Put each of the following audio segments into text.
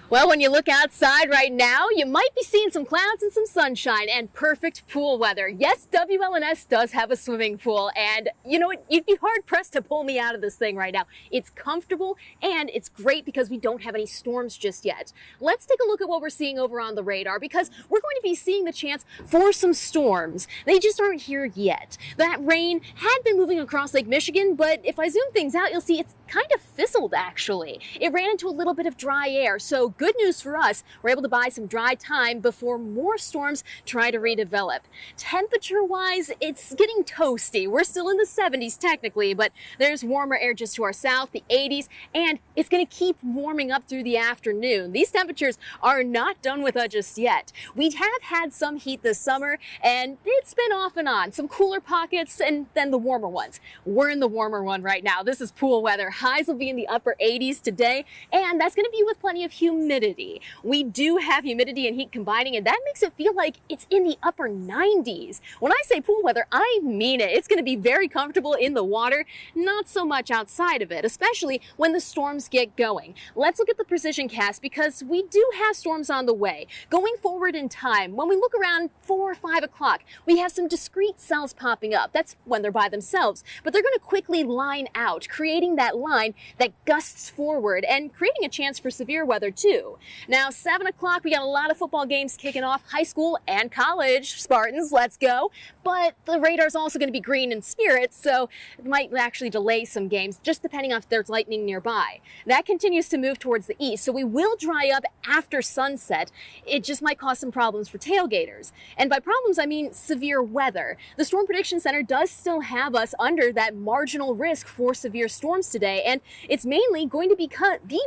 Well, when you look outside right now, you might be seeing some clouds and some sunshine and perfect pool weather. Yes, WLNS does have a swimming pool, and you know what? You'd be hard-pressed to pull me out of this thing right now. It's comfortable, and it's great because we don't have any storms just yet. Let's take a look at what we're seeing over on the radar, because we're going to be seeing the chance for some storms. They just aren't here yet. That rain had been moving across Lake Michigan, but if I zoom things out, you'll see it's kind of fizzled, actually. It ran into a little bit of dry air, so good news for us. We're able to buy some dry time before more storms try to redevelop. Temperature-wise, it's getting toasty. We're still in the 70s technically, but there's warmer air just to our south, the 80s, and it's going to keep warming up through the afternoon. These temperatures are not done with us just yet. We have had some heat this summer, and it's been off and on. Some cooler pockets and then the warmer ones. We're in the warmer one right now. This is pool weather. Highs will be in the upper 80s today, and that's going to be with plenty of humidity. We do have humidity and heat combining, and that makes it feel like it's in the upper 90s. When I say pool weather, I mean it. It's going to be very comfortable in the water, not so much outside of it, especially when the storms get going. Let's look at the precision cast because we do have storms on the way. Going forward in time, when we look around 4 or 5 o'clock, we have some discrete cells popping up. That's when they're by themselves, but they're going to quickly line out, creating that line that gusts forward and creating a chance for severe weather too. Now, 7 o'clock, we got a lot of football games kicking off, high school and college. Spartans, let's go. But the radar's also going to be green in spirit, so it might actually delay some games, just depending on if there's lightning nearby. That continues to move towards the east, so we will dry up after sunset. It just might cause some problems for tailgaters. And by problems, I mean severe weather. The Storm Prediction Center does still have us under that marginal risk for severe storms today, and it's mainly going to be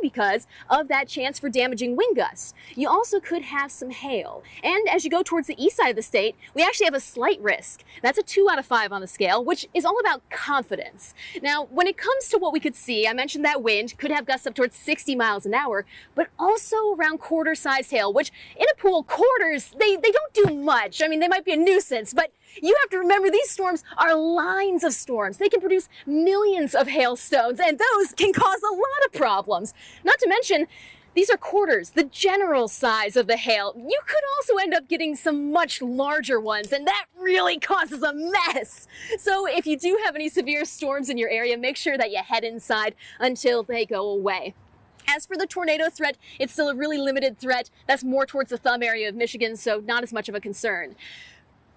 because of that chance for damaging wind gusts. You also could have some hail. And as you go towards the east side of the state, we actually have a slight risk. That's a 2 out of 5 on the scale, which is all about confidence. Now, when it comes to what we could see, I mentioned that wind could have gusts up towards 60 miles an hour, but also around quarter-sized hail, which in a pool, quarters, they don't do much. I mean, they might be a nuisance, but you have to remember these storms are lines of storms. They can produce millions of hailstones, and those can cause a lot of problems. Not to mention, these are quarters, the general size of the hail. You could also end up getting some much larger ones, and that really causes a mess. So if you do have any severe storms in your area, make sure that you head inside until they go away. As for the tornado threat, it's still a really limited threat. That's more towards the thumb area of Michigan, so not as much of a concern.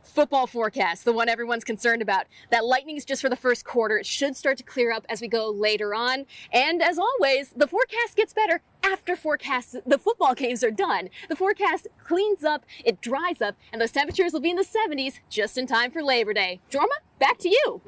Football forecast, the one everyone's concerned about. That lightning is just for the first quarter. It should start to clear up as we go later on. And as always, the forecast gets better after the football games are done. The forecast cleans up, it dries up, and those temperatures will be in the 70s just in time for Labor Day. Jorma, back to you.